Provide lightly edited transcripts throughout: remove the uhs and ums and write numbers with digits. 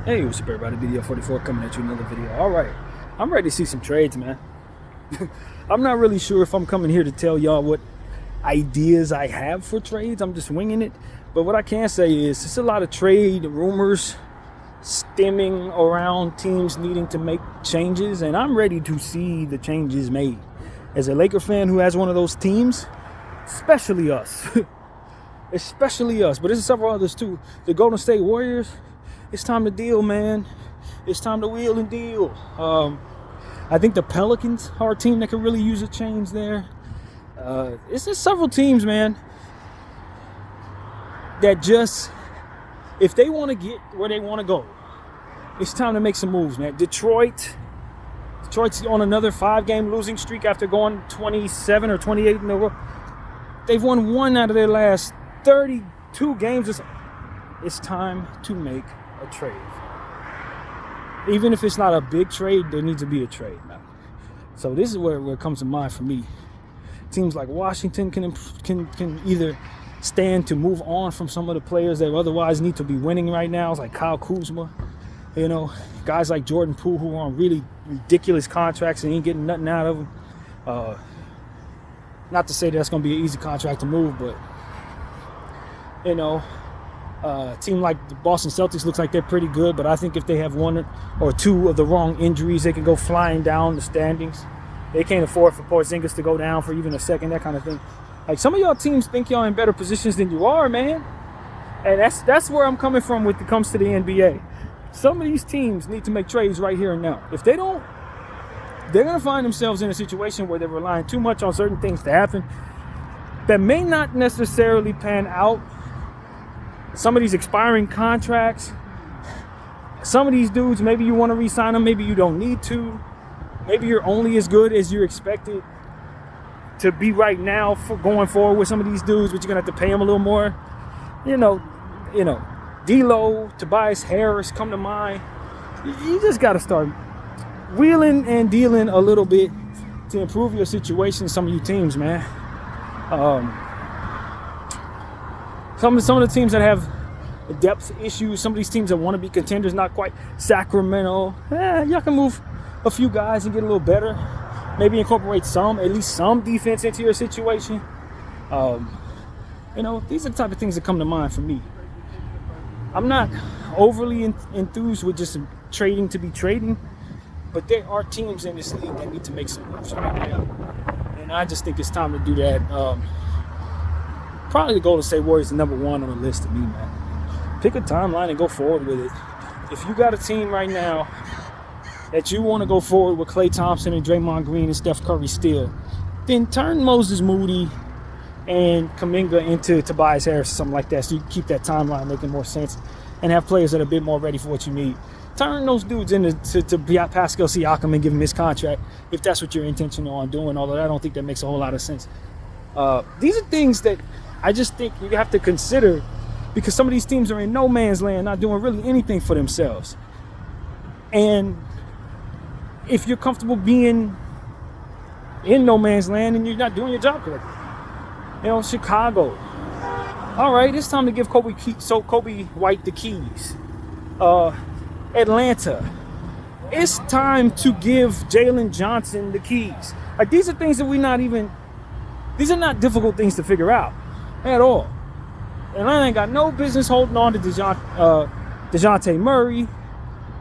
Hey, what's up, everybody? Video 44 coming at you another video. All right, I'm ready to see some trades, man. I'm not really sure if I'm coming here to tell y'all what ideas I have for trades. I'm just winging it. But what I can say is it's a lot of trade rumors stemming around teams needing to make changes, and I'm ready to see the changes made. As a Laker fan who has one of those teams, especially us, but there's several others too. The Golden State Warriors. It's time to deal, man. It's time to wheel and deal. I think the Pelicans are a team that could really use a change there. It's just several teams, man, that just, if they want to get where they want to go, it's time to make some moves, man. Detroit's on another 5-game losing streak after going 27 or 28 in a row. They've won 1 out of their last 32 games. It's time to make a trade. Even if it's not a big trade, there needs to be a trade, man. So this is where it comes to mind for me. Teams like Washington can either stand to move on from some of the players that otherwise need to be winning right now. It's like Kyle Kuzma, guys like Jordan Poole who are on really ridiculous contracts and ain't getting nothing out of them. Not to say that's going to be an easy contract to move, but a team like the Boston Celtics looks like they're pretty good, but I think if they have 1 or 2 of the wrong injuries, they can go flying down the standings. They can't afford for Porzingis to go down for even a second, that kind of thing. Like, some of y'all teams think y'all in better positions than you are, man. And that's where I'm coming from when it comes to the NBA. Some of these teams need to make trades right here and now. If they don't, they're going to find themselves in a situation where they're relying too much on certain things to happen that may not necessarily pan out. Some of these expiring contracts, some of these dudes, maybe you want to re-sign them, maybe you don't need to. Maybe you're only as good as you're expected to be right now for going forward with some of these dudes, but you're going to have to pay them a little more. D'Lo, Tobias Harris come to mind. You just got to start wheeling and dealing a little bit to improve your situation, some of you teams, man. Some of the teams that have depth issues, some of these teams that want to be contenders, not quite. Sacramento, y'all can move a few guys and get a little better. Maybe incorporate at least some defense into your situation. These are the type of things that come to mind for me. I'm not overly enthused with just trading to be trading, but there are teams in this league that need to make some moves right now. And I just think it's time to do that. Probably the Golden State Warriors are number 1 on the list to me, man. Pick a timeline and go forward with it. If you got a team right now that you want to go forward with Klay Thompson and Draymond Green and Steph Curry still, then turn Moses Moody and Kuminga into Tobias Harris or something like that, so you can keep that timeline making more sense and have players that are a bit more ready for what you need. Turn those dudes into Pascal Siakam and give him his contract if that's what you're intentional on doing, although I don't think that makes a whole lot of sense. These are things that I just think you have to consider, because some of these teams are in no man's land, not doing really anything for themselves. And if you're comfortable being in no man's land and you're not doing your job correctly, Chicago. All right, it's time to give Kobe White the keys. Atlanta. It's time to give Jalen Johnson the keys. Like, these are things that these are not difficult things to figure out at all. And I ain't got no business holding on to DeJounte Murray.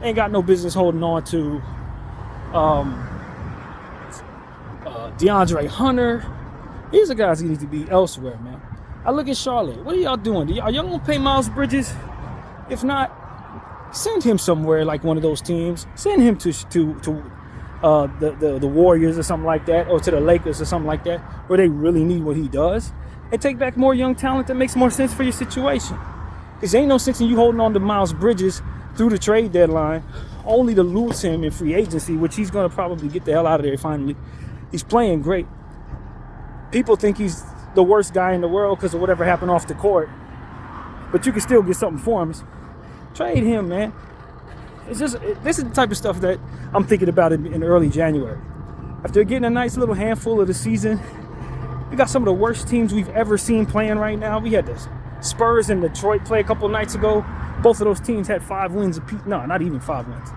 Ain't got no business holding on to DeAndre Hunter. These are guys that need to be elsewhere, man. I look at Charlotte. What are y'all doing? Are y'all going to pay Miles Bridges? If not, send him somewhere like one of those teams. Send him to the Warriors or something like that, or to the Lakers or something like that, where they really need what he does, and take back more young talent that makes more sense for your situation. Because there ain't no sense in you holding on to Miles Bridges through the trade deadline, only to lose him in free agency, which he's going to probably get the hell out of there finally. He's playing great. People think he's the worst guy in the world because of whatever happened off the court, but you can still get something for him. Trade him, man. This is the type of stuff that I'm thinking about in early January. After getting a nice little handful of the season, we got some of the worst teams we've ever seen playing right now. We had the Spurs and Detroit play a couple nights ago. Both of those teams had 5 wins apiece. No, not even 5 wins.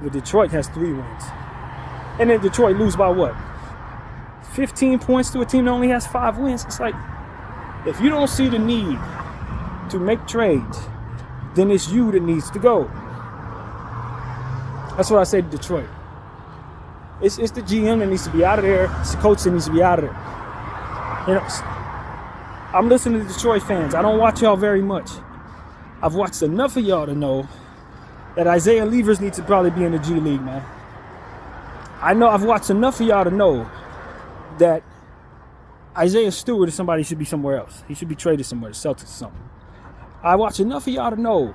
But Detroit has 3 wins. And then Detroit lose by what? 15 points to a team that only has 5 wins. It's like, if you don't see the need to make trades, then it's you that needs to go. That's what I say to Detroit. It's the GM that needs to be out of there. It's the coach that needs to be out of there. You know, I'm listening to Detroit fans. I don't watch y'all very much. I've watched enough of y'all to know that Isaiah Levers needs to probably be in the G League, man. I know I've watched enough of y'all to know that Isaiah Stewart is somebody who should be somewhere else. He should be traded somewhere, the Celtics or something. I watch enough of y'all to know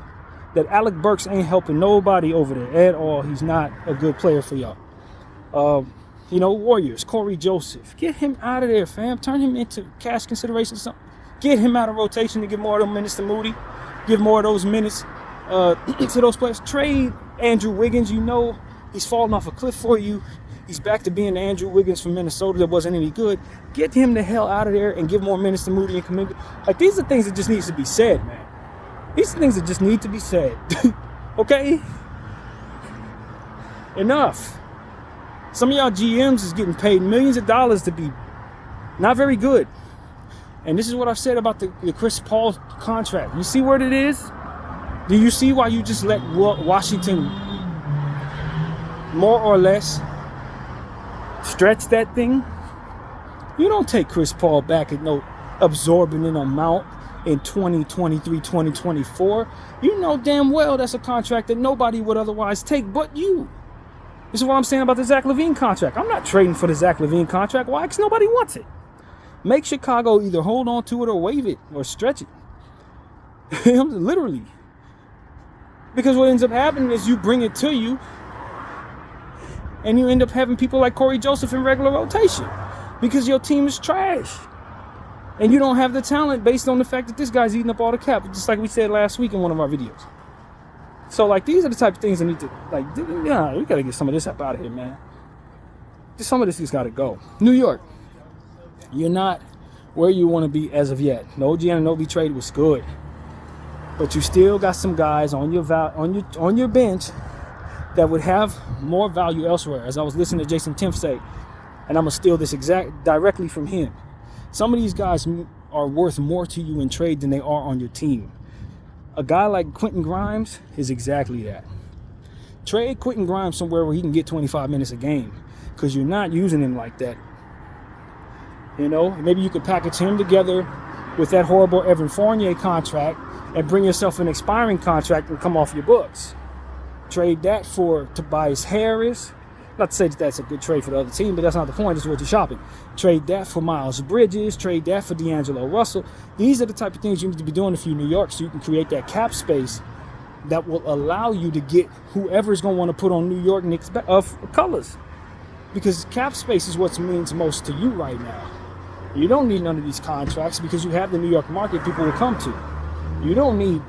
that Alec Burks ain't helping nobody over there at all. He's not a good player for y'all. Warriors, Corey Joseph. Get him out of there, fam. Turn him into cash consideration or something. Get him out of rotation to give more of those minutes to Moody. Give more of those minutes to those players. Trade Andrew Wiggins. You know he's falling off a cliff for you. He's back to being the Andrew Wiggins from Minnesota that wasn't any good. Get him the hell out of there and give more minutes to Moody and Kuminga. Like, these are things that just needs to be said, man. These are things that just need to be said. Okay? Enough. Some of y'all GMs is getting paid millions of dollars to be not very good. And this is what I've said about the Chris Paul contract. You see where it is? Do you see why you just let Washington more or less stretch that thing? You don't take Chris Paul back at no absorbent amount in 2023, 2024. You know damn well that's a contract that nobody would otherwise take but you. This is what I'm saying about the Zach LaVine contract. I'm not trading for the Zach LaVine contract. Why? Because nobody wants it. Make Chicago either hold on to it or waive it or stretch it. Literally. Because what ends up happening is you bring it to you and you end up having people like Corey Joseph in regular rotation because your team is trash. And you don't have the talent based on the fact that this guy's eating up all the cap, just like we said last week in one of our videos. So, like, these are the type of things that need to, like, yeah, we got to get some of this up out of here, man. Some of this has got to go. New York, you're not where you want to be as of yet. No Giannobi trade was good. But you still got some guys on your bench that would have more value elsewhere. As I was listening to Jason Timpf say, and I'm going to steal this directly from him. Some of these guys are worth more to you in trade than they are on your team. A guy like Quentin Grimes is exactly that. Trade Quentin Grimes somewhere where he can get 25 minutes a game because you're not using him like that. You know, maybe you could package him together with that horrible Evan Fournier contract and bring yourself an expiring contract and come off your books. Trade that for Tobias Harris. Not to say that that's a good trade for the other team, but that's not the point. It's what you're shopping. Trade that for Miles Bridges. Trade that for D'Angelo Russell. These are the type of things you need to be doing if you're New York so you can create that cap space that will allow you to get whoever's going to want to put on New York Knicks colors. Because cap space is what means most to you right now. You don't need none of these contracts because you have the New York market people will come to. You don't need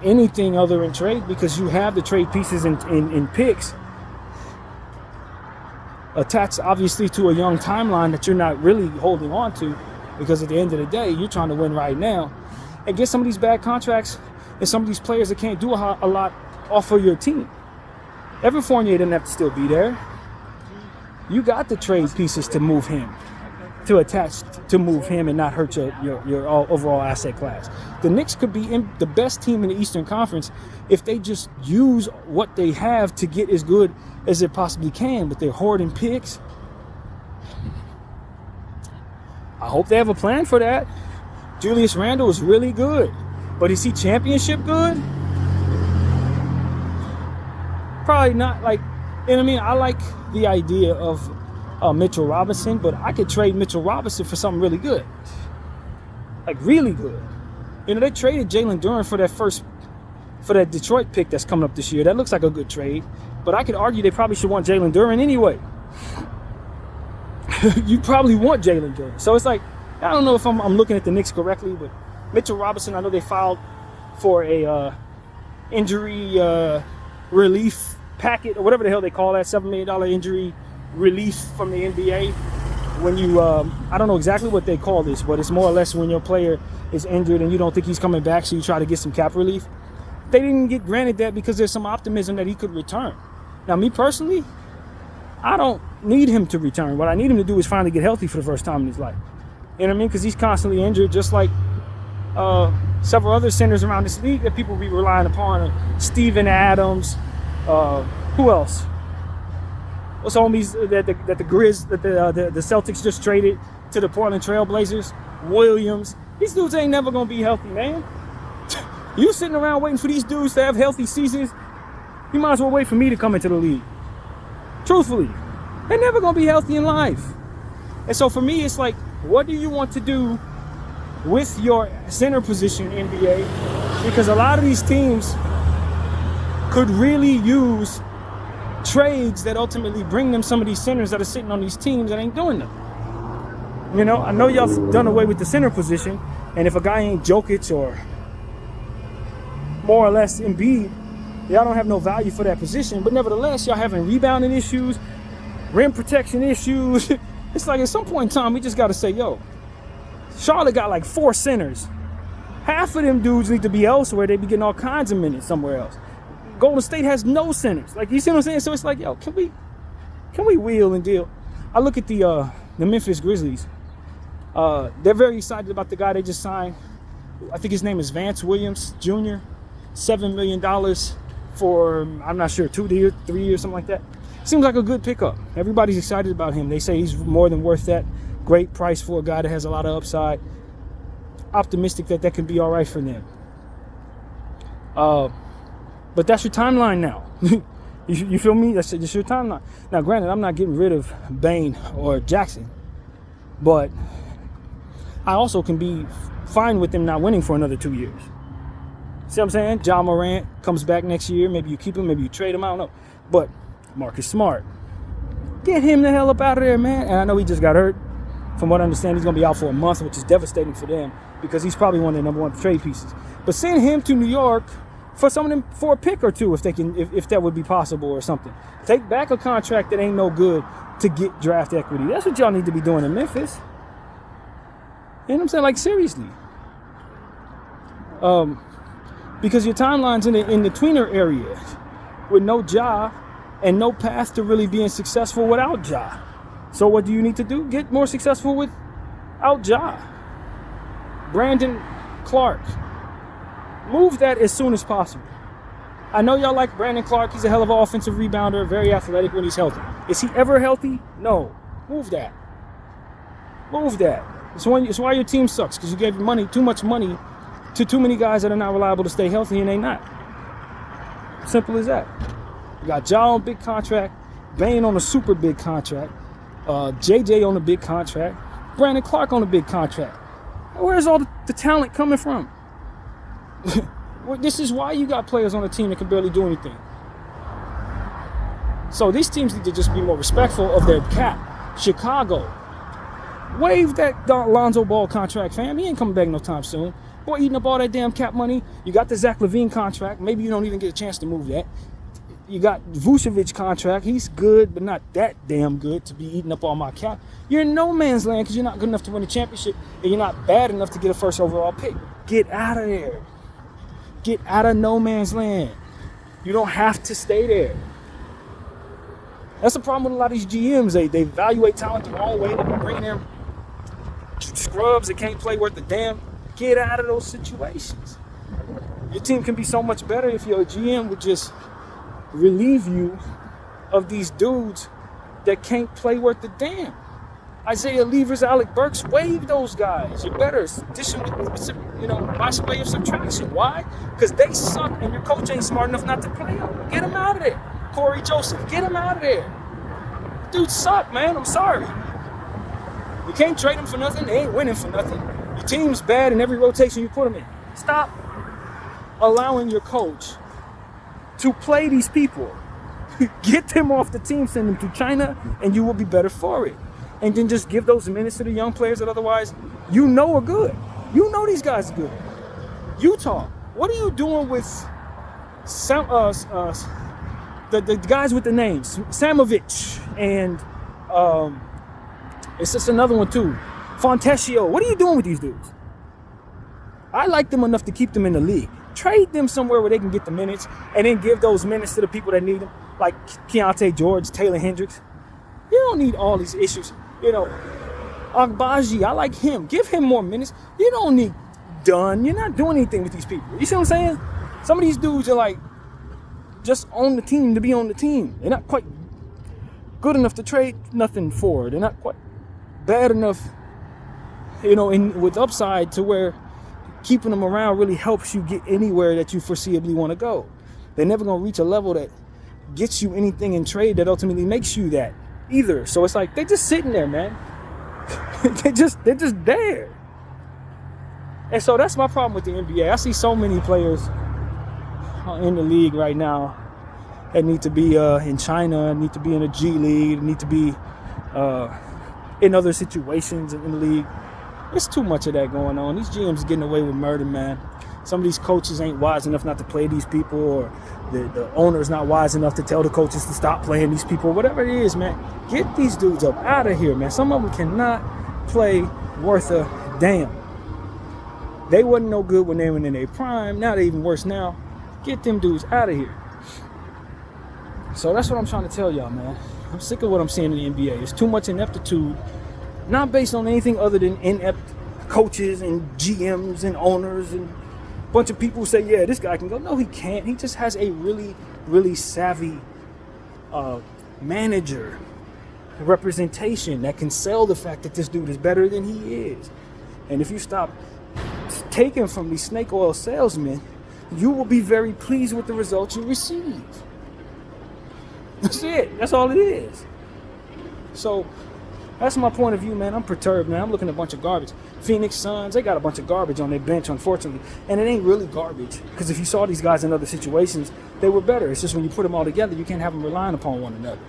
anything other than trade because you have the trade pieces in picks attached obviously to a young timeline that you're not really holding on to because at the end of the day, you're trying to win right now and get some of these bad contracts and some of these players that can't do a lot off of your team. Evan Fournier didn't have to still be there. You got the trade pieces to move him, to attach to move him and not hurt your overall asset class. The Knicks could be the best team in the Eastern Conference if they just use what they have to get as good as it possibly can, but they're hoarding picks. I hope they have a plan for that. Julius Randle is really good, but is he championship good? Probably not. Like, you know what I mean? I like the idea of Mitchell Robinson, but I could trade Mitchell Robinson for something really good. Like, really good. You know, they traded Jalen Duren for that Detroit pick that's coming up this year. That looks like a good trade. But I could argue they probably should want Jalen Duren anyway. You probably want Jalen Duren. So it's like, I don't know if I'm looking at the Knicks correctly, but Mitchell Robinson, I know they filed for a injury relief packet, or whatever the hell they call that, $7 million injury relief from the NBA. When you, I don't know exactly what they call this, but it's more or less when your player is injured and you don't think he's coming back, so you try to get some cap relief. they didn't get granted that because there's some optimism that he could return. Now, me personally, I don't need him to return. What I need him to do is finally get healthy for the first time in his life. You know what I mean? Because he's constantly injured, just like several other centers around this league that people be relying upon. Steven Adams. Who else? What's homies that the Celtics just traded to the Portland Trail Blazers? Williams. These dudes ain't never gonna be healthy, man. You sitting around waiting for these dudes to have healthy seasons? You might as well wait for me to come into the league. Truthfully, they're never gonna be healthy in life. And so for me, it's like, what do you want to do with your center position, NBA? Because a lot of these teams could really use trades that ultimately bring them some of these centers that are sitting on these teams that ain't doing nothing. You know, I know y'all done away with the center position, and if a guy ain't Jokic or more or less Embiid, y'all don't have no value for that position. But nevertheless, y'all having rebounding issues, rim protection issues. It's like at some point in time, we just got to say, yo, Charlotte got like 4 centers. Half of them dudes need to be elsewhere. They be getting all kinds of minutes somewhere else. Golden State has no centers. Like, you see what I'm saying? So it's like, yo, can we wheel and deal? I look at the Memphis Grizzlies. They're very excited about the guy they just signed. I think his name is Vance Williams Jr. $7 million for, I'm not sure, 2 years, 3 years, something like that. Seems like a good pickup. Everybody's excited about him. They say he's more than worth that. Great price for a guy that has a lot of upside. Optimistic that can be all right for them. But that's your timeline now. You feel me? That's your timeline. Now, granted, I'm not getting rid of Bane or Jackson, but I also can be fine with them not winning for another 2 years. See what I'm saying? Ja Morant comes back next year. Maybe you keep him, maybe you trade him. I don't know. But Marcus Smart, get him the hell up out of there, man. And I know he just got hurt. From what I understand, he's going to be out for a month, which is devastating for them because he's probably one of the number 1 trade pieces. But send him to New York for some of them, for a pick or two, if they can, if that would be possible or something. Take back a contract that ain't no good to get draft equity. That's what y'all need to be doing in Memphis. You know what I'm saying? Like, seriously. Because your timeline's in the tweener area with no Ja and no path to really being successful without Ja. So what do you need to do? Get more successful without Ja. Brandon Clark. Move that as soon as possible. I know y'all like Brandon Clark. He's a hell of an offensive rebounder, very athletic when he's healthy. Is he ever healthy? No. Move that. Move that. It's why your team sucks, because you gave too much money to too many guys that are not reliable to stay healthy, and they not. Simple as that. You got Ja on a big contract, Bane on a super big contract, JJ on a big contract, Brandon Clark on a big contract. Where's all the talent coming from? This is why you got players on the team that can barely do anything. So these teams need to just be more respectful of their cap. Chicago, waive that Lonzo Ball contract, fam. He ain't coming back no time soon. Boy, eating up all that damn cap money. You got the Zach LaVine contract. Maybe you don't even get a chance to move that. You got Vucevic contract. He's good, but not that damn good to be eating up all my cap. You're in no man's land because you're not good enough to win a championship, and you're not bad enough to get a first overall pick. Get out of there. Get out of no man's land. You don't have to stay there. That's the problem with a lot of these GMs. They evaluate talent the wrong way. They bring in scrubs that can't play worth a damn. Get out of those situations. Your team can be so much better if your GM would just relieve you of these dudes that can't play worth a damn. Isaiah Levers, Alec Burks, waive those guys. You're better. Addition with, by way of subtraction. Why? Because they suck and your coach ain't smart enough not to play them. Get them out of there. Corey Joseph, get him out of there. Dudes suck, man. I'm sorry. You can't trade them for nothing. They ain't winning for nothing. Your team's bad in every rotation you put them in. Stop allowing your coach to play these people. Get them off the team, send them to China, and you will be better for it. And then just give those minutes to the young players that otherwise are good. You know these guys are good. Utah, what are you doing with the guys with the names? Samovic and it's just another one too. Fontecchio. What are you doing with these dudes? I like them enough to keep them in the league. Trade them somewhere where they can get the minutes and then give those minutes to the people that need them, like Keontae George, Taylor Hendricks. You don't need all these issues. Agbaji, I like him. Give him more minutes. You don't need Dunn. You're not doing anything with these people. You see what I'm saying? Some of these dudes are like just on the team to be on the team. They're not quite good enough to trade nothing for. They're not quite bad enough, with upside to where keeping them around really helps you get anywhere that you foreseeably want to go. They're never going to reach a level that gets you anything in trade that ultimately makes you that either. So it's like they're just sitting there, man. they're just there. And so that's my problem with the NBA. I see so many players in the league right now that need to be in China, need to be in a G League, need to be in other situations in the league. There's too much of that going on. These GMs are getting away with murder, man. Some of these coaches ain't wise enough not to play these people, or the owner's not wise enough to tell the coaches to stop playing these people. Whatever it is, man, get these dudes up out of here, man. Some of them cannot play worth a damn. They wasn't no good when they were in their prime. Now they're even worse now. Get them dudes out of here. So that's what I'm trying to tell y'all, man. I'm sick of what I'm seeing in the NBA. It's too much ineptitude, not based on anything other than inept coaches and GMs and owners and a bunch of people who say, yeah, this guy can go. No, he can't. He just has a really, really savvy manager representation that can sell the fact that this dude is better than he is. And if you stop taking from these snake oil salesmen, you will be very pleased with the results you receive. That's it. That's all it is. So that's my point of view, man. I'm perturbed, man. I'm looking at a bunch of garbage. Phoenix Suns, they got a bunch of garbage on their bench, unfortunately. And it ain't really garbage, because if you saw these guys in other situations, they were better. It's just when you put them all together, you can't have them relying upon one another.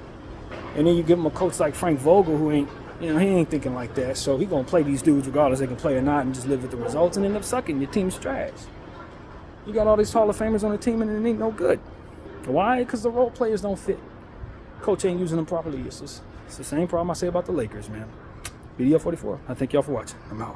And then you give them a coach like Frank Vogel, who ain't, he ain't thinking like that. So he gonna play these dudes regardless they can play or not, and just live with the results and end up sucking. Your team's trash. You got all these Hall of Famers on the team and it ain't no good. Why? Because the role players don't fit. Coach ain't using them properly. It's the same problem I say about the Lakers, man. BDL 44. I thank y'all for watching. I'm out.